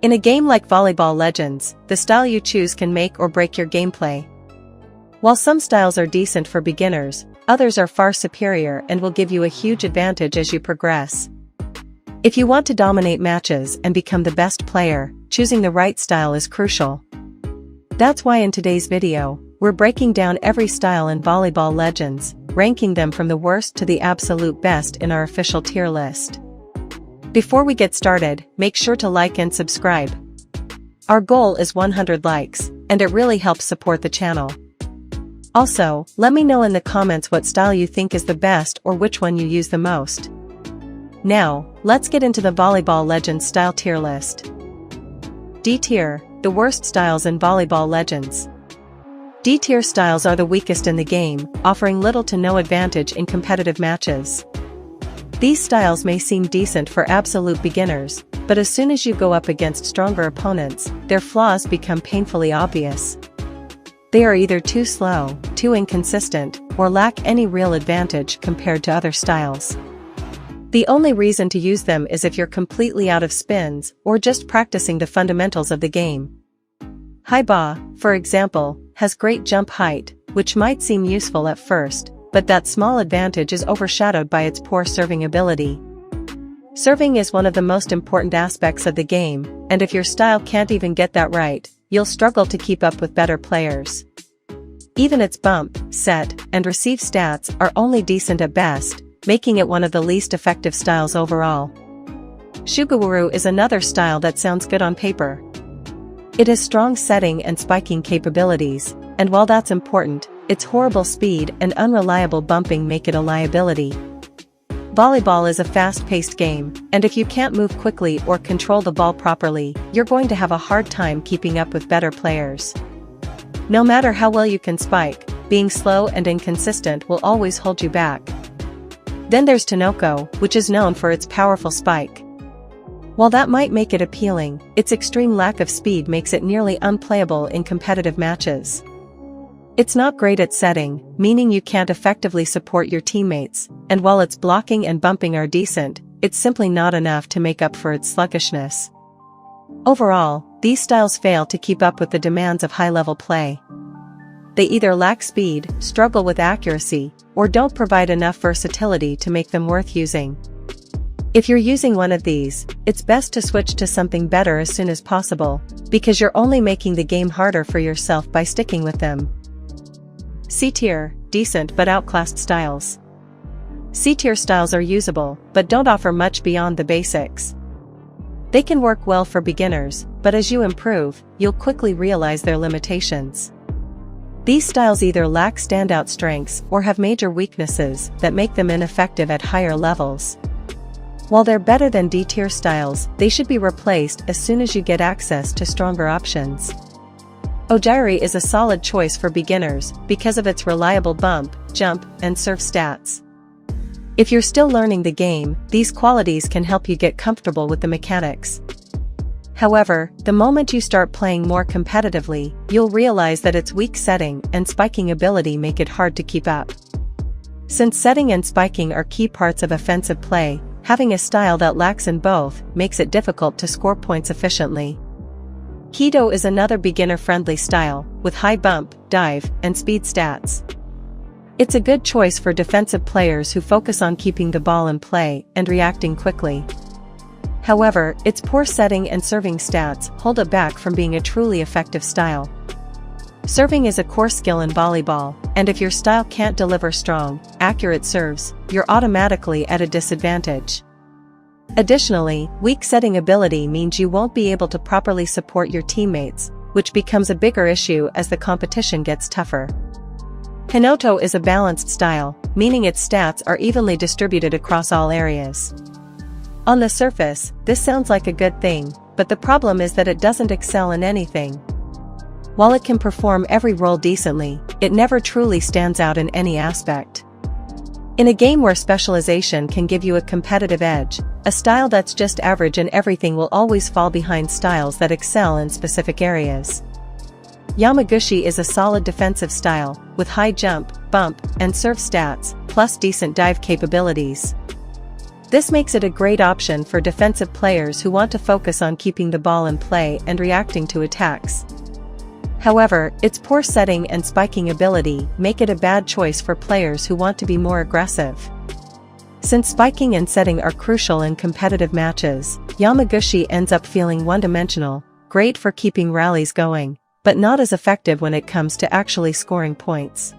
In a game like Volleyball Legends, the style you choose can make or break your gameplay. While some styles are decent for beginners, others are far superior and will give you a huge advantage as you progress. If you want to dominate matches and become the best player, choosing the right style is crucial. That's why in today's video, we're breaking down every style in Volleyball Legends, ranking them from the worst to the absolute best in our official tier list. Before we get started, make sure to like and subscribe. Our goal is 100 likes, and it really helps support the channel. Also, let me know in the comments what style you think is the best or which one you use the most. Now, let's get into the Volleyball Legends style tier list. D tier, the worst styles in Volleyball Legends. D tier styles are the weakest in the game, offering little to no advantage in competitive matches. These styles may seem decent for absolute beginners, but as soon as you go up against stronger opponents, their flaws become painfully obvious. They are either too slow, too inconsistent, or lack any real advantage compared to other styles. The only reason to use them is if you're completely out of spins or just practicing the fundamentals of the game. High ba, for example, has great jump height, which might seem useful at first, but that small advantage is overshadowed by its poor serving ability. Serving is one of the most important aspects of the game, and if your style can't even get that right, you'll struggle to keep up with better players. Even its bump, set, and receive stats are only decent at best, making it one of the least effective styles overall. Shugawuru is another style that sounds good on paper. It has strong setting and spiking capabilities, and while that's important, its horrible speed and unreliable bumping make it a liability. Volleyball is a fast-paced game, and if you can't move quickly or control the ball properly, you're going to have a hard time keeping up with better players. No matter how well you can spike, being slow and inconsistent will always hold you back. Then there's Tanoko, which is known for its powerful spike. While that might make it appealing, its extreme lack of speed makes it nearly unplayable in competitive matches. It's not great at setting, meaning you can't effectively support your teammates, and while its blocking and bumping are decent, it's simply not enough to make up for its sluggishness. Overall, these styles fail to keep up with the demands of high-level play. They either lack speed, struggle with accuracy, or don't provide enough versatility to make them worth using. If you're using one of these, it's best to switch to something better as soon as possible, because you're only making the game harder for yourself by sticking with them. C tier, decent but outclassed styles. C tier styles are usable, but don't offer much beyond the basics. They can work well for beginners, but as you improve, you'll quickly realize their limitations. These styles either lack standout strengths or have major weaknesses that make them ineffective at higher levels. While they're better than D tier styles, they should be replaced as soon as you get access to stronger options. Ojiri is a solid choice for beginners because of its reliable bump, jump, and serve stats. If you're still learning the game, these qualities can help you get comfortable with the mechanics. However, the moment you start playing more competitively, you'll realize that its weak setting and spiking ability make it hard to keep up. Since setting and spiking are key parts of offensive play, having a style that lacks in both makes it difficult to score points efficiently. Kido is another beginner-friendly style, with high bump, dive, and speed stats. It's a good choice for defensive players who focus on keeping the ball in play and reacting quickly. However, its poor setting and serving stats hold it back from being a truly effective style. Serving is a core skill in volleyball, and if your style can't deliver strong, accurate serves, you're automatically at a disadvantage. Additionally, weak setting ability means you won't be able to properly support your teammates, which becomes a bigger issue as the competition gets tougher. Hinoto is a balanced style, meaning its stats are evenly distributed across all areas. On the surface, this sounds like a good thing, but the problem is that it doesn't excel in anything. While it can perform every role decently, it never truly stands out in any aspect. In a game where specialization can give you a competitive edge, a style that's just average in everything will always fall behind styles that excel in specific areas. Yamaguchi is a solid defensive style, with high jump, bump, and serve stats, plus decent dive capabilities. This makes it a great option for defensive players who want to focus on keeping the ball in play and reacting to attacks. However, its poor setting and spiking ability make it a bad choice for players who want to be more aggressive. Since spiking and setting are crucial in competitive matches, Yamaguchi ends up feeling one-dimensional, great for keeping rallies going, but not as effective when it comes to actually scoring points.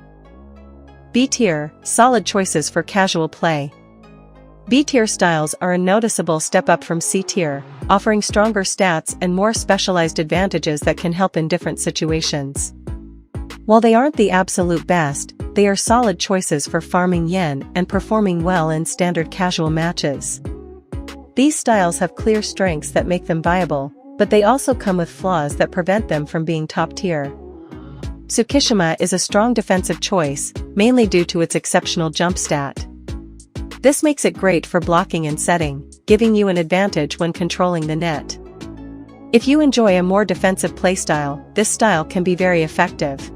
B-tier, solid choices for casual play. B-tier styles are a noticeable step up from C-tier, offering stronger stats and more specialized advantages that can help in different situations. While they aren't the absolute best, they are solid choices for farming yen and performing well in standard casual matches. These styles have clear strengths that make them viable, but they also come with flaws that prevent them from being top-tier. Tsukishima is a strong defensive choice, mainly due to its exceptional jump stat. This makes it great for blocking and setting, giving you an advantage when controlling the net. If you enjoy a more defensive playstyle, this style can be very effective.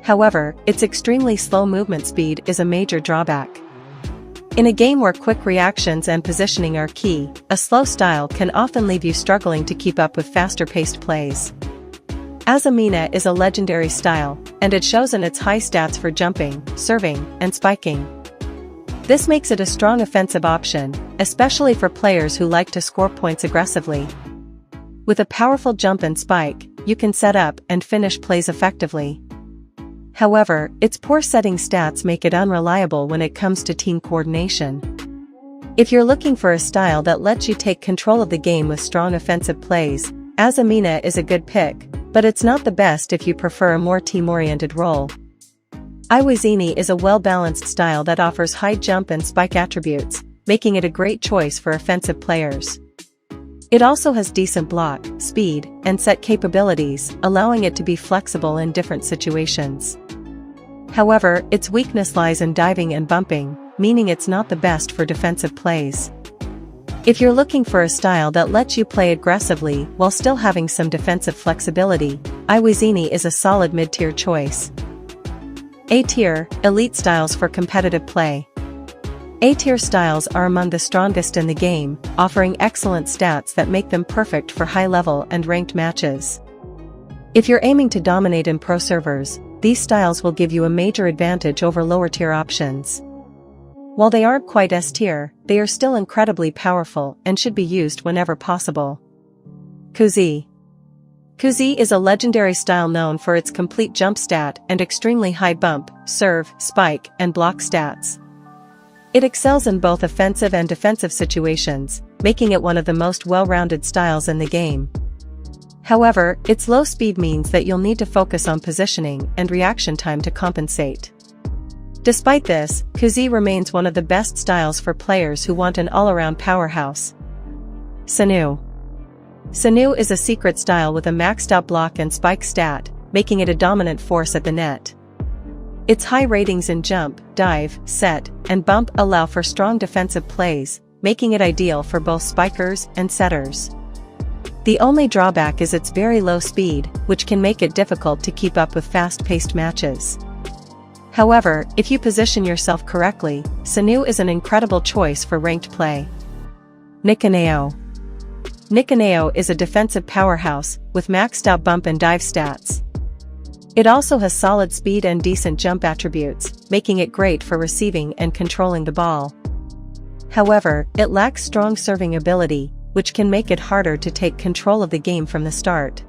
However, its extremely slow movement speed is a major drawback. In a game where quick reactions and positioning are key, a slow style can often leave you struggling to keep up with faster-paced plays. Azumina is a legendary style, and it shows in its high stats for jumping, serving, and spiking. This makes it a strong offensive option, especially for players who like to score points aggressively. With a powerful jump and spike, you can set up and finish plays effectively. However, its poor setting stats make it unreliable when it comes to team coordination. If you're looking for a style that lets you take control of the game with strong offensive plays, Azumina is a good pick, but it's not the best if you prefer a more team-oriented role. Iwazini is a well-balanced style that offers high jump and spike attributes, making it a great choice for offensive players. It also has decent block, speed, and set capabilities, allowing it to be flexible in different situations. However, its weakness lies in diving and bumping, meaning it's not the best for defensive plays. If you're looking for a style that lets you play aggressively while still having some defensive flexibility, Iwazini is a solid mid-tier choice. A-tier, elite styles for competitive play. A-tier styles are among the strongest in the game, offering excellent stats that make them perfect for high-level and ranked matches. If you're aiming to dominate in pro servers, these styles will give you a major advantage over lower-tier options. While they aren't quite S-tier, they are still incredibly powerful and should be used whenever possible. Kuzi. Kuzi is a legendary style known for its complete jump stat and extremely high bump, serve, spike, and block stats. It excels in both offensive and defensive situations, making it one of the most well-rounded styles in the game. However, its low speed means that you'll need to focus on positioning and reaction time to compensate. Despite this, Kuzi remains one of the best styles for players who want an all-around powerhouse. Sanu. Sanu is a secret style with a maxed-out block and spike stat, making it a dominant force at the net. Its high ratings in jump, dive, set, and bump allow for strong defensive plays, making it ideal for both spikers and setters. The only drawback is its very low speed, which can make it difficult to keep up with fast-paced matches. However, if you position yourself correctly, Sanu is an incredible choice for ranked play. Nikaneo. Nikaneo is a defensive powerhouse, with maxed-out bump and dive stats. It also has solid speed and decent jump attributes, making it great for receiving and controlling the ball. However, it lacks strong serving ability, which can make it harder to take control of the game from the start.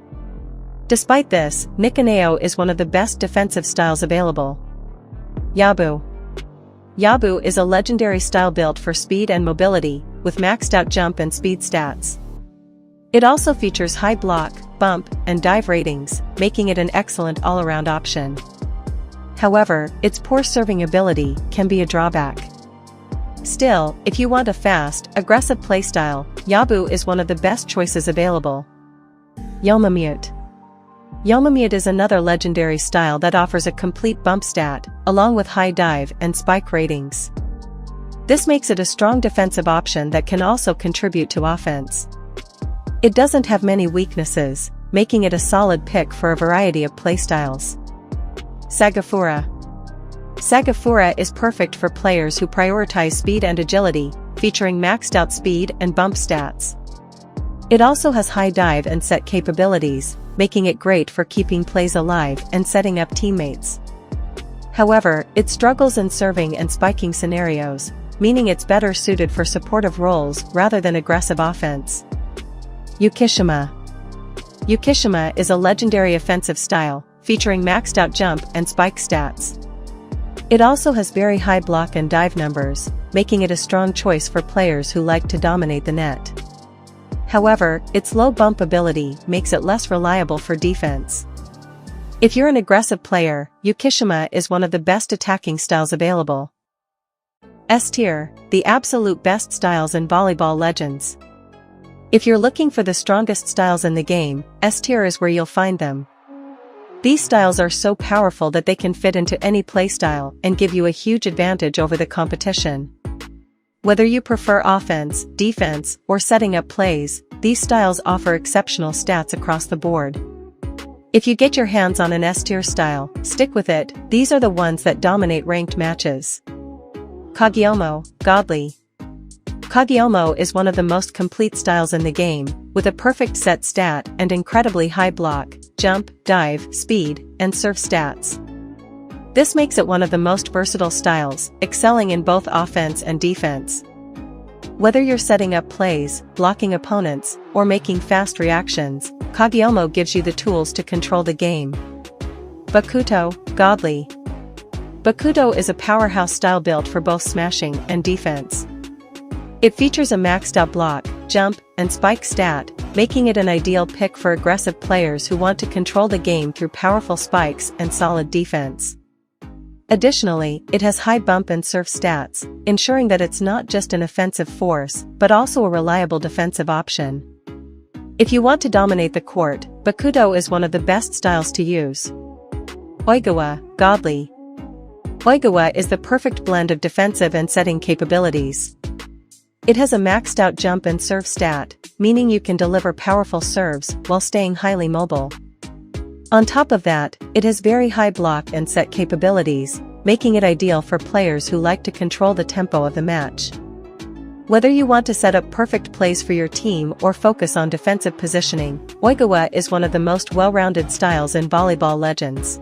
Despite this, Nikaneo is one of the best defensive styles available. Yabu. Yabu is a legendary style built for speed and mobility, with maxed-out jump and speed stats. It also features high block, bump, and dive ratings, making it an excellent all-around option. However, its poor serving ability can be a drawback. Still, if you want a fast, aggressive playstyle, Yabu is one of the best choices available. Yomamute. Yomamute is another legendary style that offers a complete bump stat, along with high dive and spike ratings. This makes it a strong defensive option that can also contribute to offense. It doesn't have many weaknesses, making it a solid pick for a variety of playstyles. Sagafura. Sagafura is perfect for players who prioritize speed and agility, featuring maxed out speed and bump stats. It also has high dive and set capabilities, making it great for keeping plays alive and setting up teammates. However, it struggles in serving and spiking scenarios, meaning it's better suited for supportive roles rather than aggressive offense. Yukishima. Yukishima is a legendary offensive style, featuring maxed out jump and spike stats. It also has very high block and dive numbers, making it a strong choice for players who like to dominate the net. However, its low bump ability makes it less reliable for defense. If you're an aggressive player, Yukishima is one of the best attacking styles available. S tier, the absolute best styles in Volleyball Legends. If you're looking for the strongest styles in the game, S tier is where you'll find them. These styles are so powerful that they can fit into any playstyle and give you a huge advantage over the competition. Whether you prefer offense, defense, or setting up plays, these styles offer exceptional stats across the board. If you get your hands on an S tier style, stick with it. These are the ones that dominate ranked matches. Kagyomo, Godly. Kagyomo is one of the most complete styles in the game, with a perfect set stat and incredibly high block, jump, dive, speed, and serve stats. This makes it one of the most versatile styles, excelling in both offense and defense. Whether you're setting up plays, blocking opponents, or making fast reactions, Kagyomo gives you the tools to control the game. Bakuto, Godly. Bakuto is a powerhouse style built for both smashing and defense. It features a maxed out block, jump, and spike stat, making it an ideal pick for aggressive players who want to control the game through powerful spikes and solid defense. Additionally, it has high bump and surf stats, ensuring that it's not just an offensive force, but also a reliable defensive option. If you want to dominate the court, Bakuto is one of the best styles to use. Oigawa, Godly. Oigawa is the perfect blend of defensive and setting capabilities. It has a maxed out jump and serve stat, meaning you can deliver powerful serves while staying highly mobile. On top of that, it has very high block and set capabilities, making it ideal for players who like to control the tempo of the match. Whether you want to set up perfect plays for your team or focus on defensive positioning, Oigawa is one of the most well-rounded styles in Volleyball Legends.